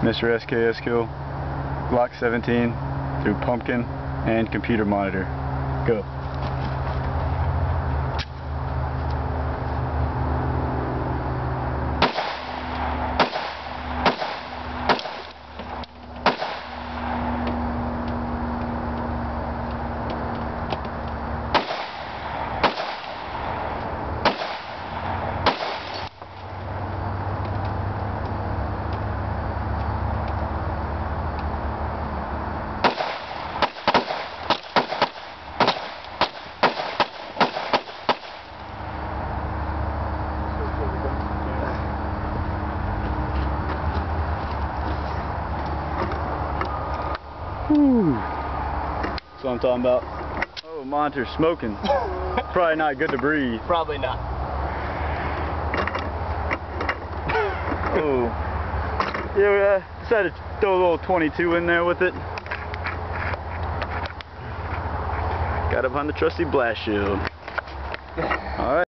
Mr. SKS kill, Glock 17 through pumpkin and computer monitor. Go. Whew. That's what I'm talking about. Oh, monitor's smoking. Probably not good to breathe. Probably not. Oh. Yeah, we decided to throw a little 22 in there with it. Got it behind the trusty blast shield. Alright.